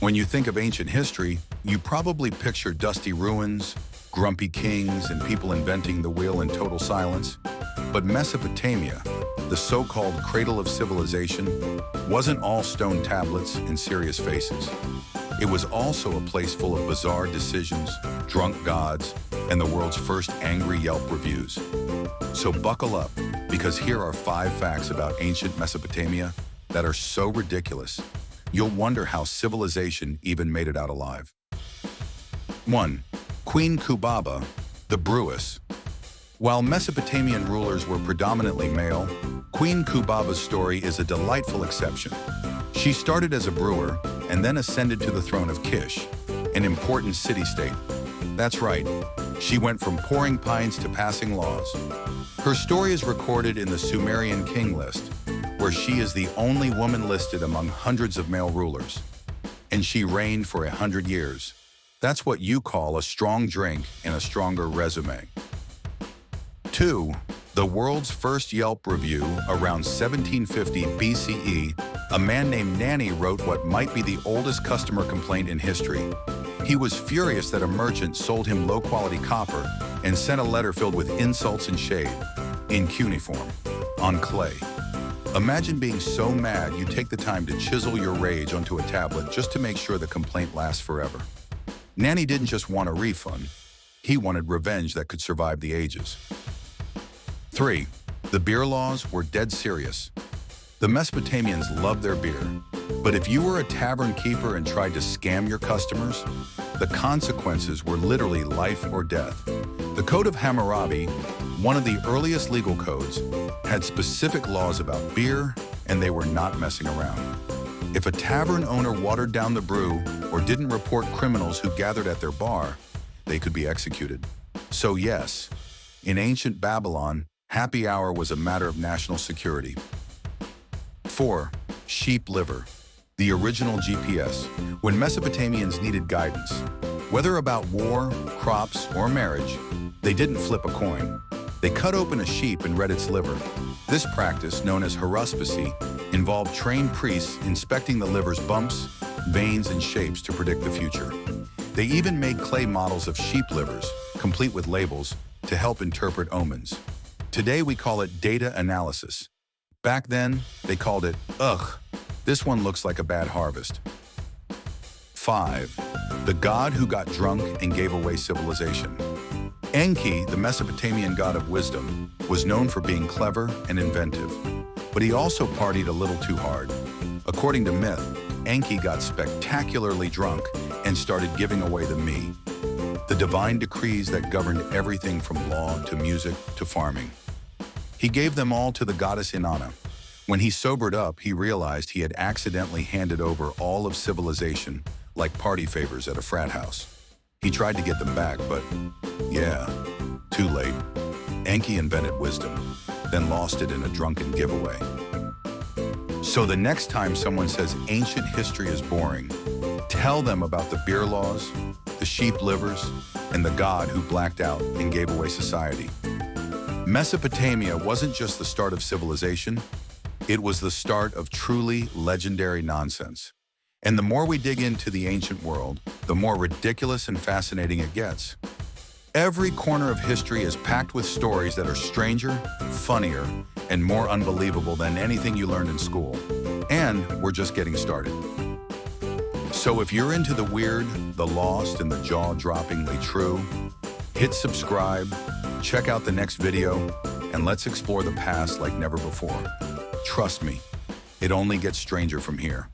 When you think of ancient history, you probably picture dusty ruins, grumpy kings, and people inventing the wheel in total silence. But Mesopotamia, the so-called cradle of civilization, wasn't all stone tablets and serious faces. It was also a place full of bizarre decisions, drunk gods, and the world's first angry Yelp reviews. So buckle up, because here are 5 facts about ancient Mesopotamia that are so ridiculous, you'll wonder how civilization even made it out alive. 1. Queen Kubaba, the Brewess. While Mesopotamian rulers were predominantly male, Queen Kubaba's story is a delightful exception. She started as a brewer and then ascended to the throne of Kish, an important city-state. That's right, she went from pouring pints to passing laws. Her story is recorded in the Sumerian king list, where she is the only woman listed among hundreds of male rulers. And she reigned for 100 years. That's what you call a strong drink and a stronger resume. 2. The world's first Yelp review around 1750 BCE, a man named Nanny wrote what might be the oldest customer complaint in history. He was furious that a merchant sold him low-quality copper and sent a letter filled with insults and shade, in cuneiform, on clay. Imagine being so mad you take the time to chisel your rage onto a tablet just to make sure the complaint lasts forever. Nanny didn't just want a refund, he wanted revenge that could survive the ages. 3. The beer laws were dead serious. The Mesopotamians loved their beer, but if you were a tavern keeper and tried to scam your customers, the consequences were literally life or death. The Code of Hammurabi, one of the earliest legal codes, had specific laws about beer, and they were not messing around. If a tavern owner watered down the brew or didn't report criminals who gathered at their bar, they could be executed. So yes, in ancient Babylon, happy hour was a matter of national security. 4. Sheep liver, the original GPS. When Mesopotamians needed guidance, whether about war, crops, or marriage, they didn't flip a coin. They cut open a sheep and read its liver. This practice, known as haruspicy, involved trained priests inspecting the liver's bumps, veins, and shapes to predict the future. They even made clay models of sheep livers, complete with labels, to help interpret omens. Today we call it data analysis. Back then, they called it, ugh, this one looks like a bad harvest. 5. The god who got drunk and gave away civilization. Enki, the Mesopotamian god of wisdom, was known for being clever and inventive, but he also partied a little too hard. According to myth, Enki got spectacularly drunk and started giving away the me, the divine decrees that governed everything from law to music to farming. He gave them all to the goddess Inanna. When he sobered up, he realized he had accidentally handed over all of civilization like party favors at a frat house. He tried to get them back, but yeah, too late. Enki invented wisdom, then lost it in a drunken giveaway. So the next time someone says ancient history is boring, tell them about the beer laws, the sheep livers, and the god who blacked out and gave away society. Mesopotamia wasn't just the start of civilization, it was the start of truly legendary nonsense. And the more we dig into the ancient world, the more ridiculous and fascinating it gets. Every corner of history is packed with stories that are stranger, funnier, and more unbelievable than anything you learned in school. And we're just getting started. So if you're into the weird, the lost, and the jaw-droppingly true, hit subscribe, check out the next video, and let's explore the past like never before. Trust me, it only gets stranger from here.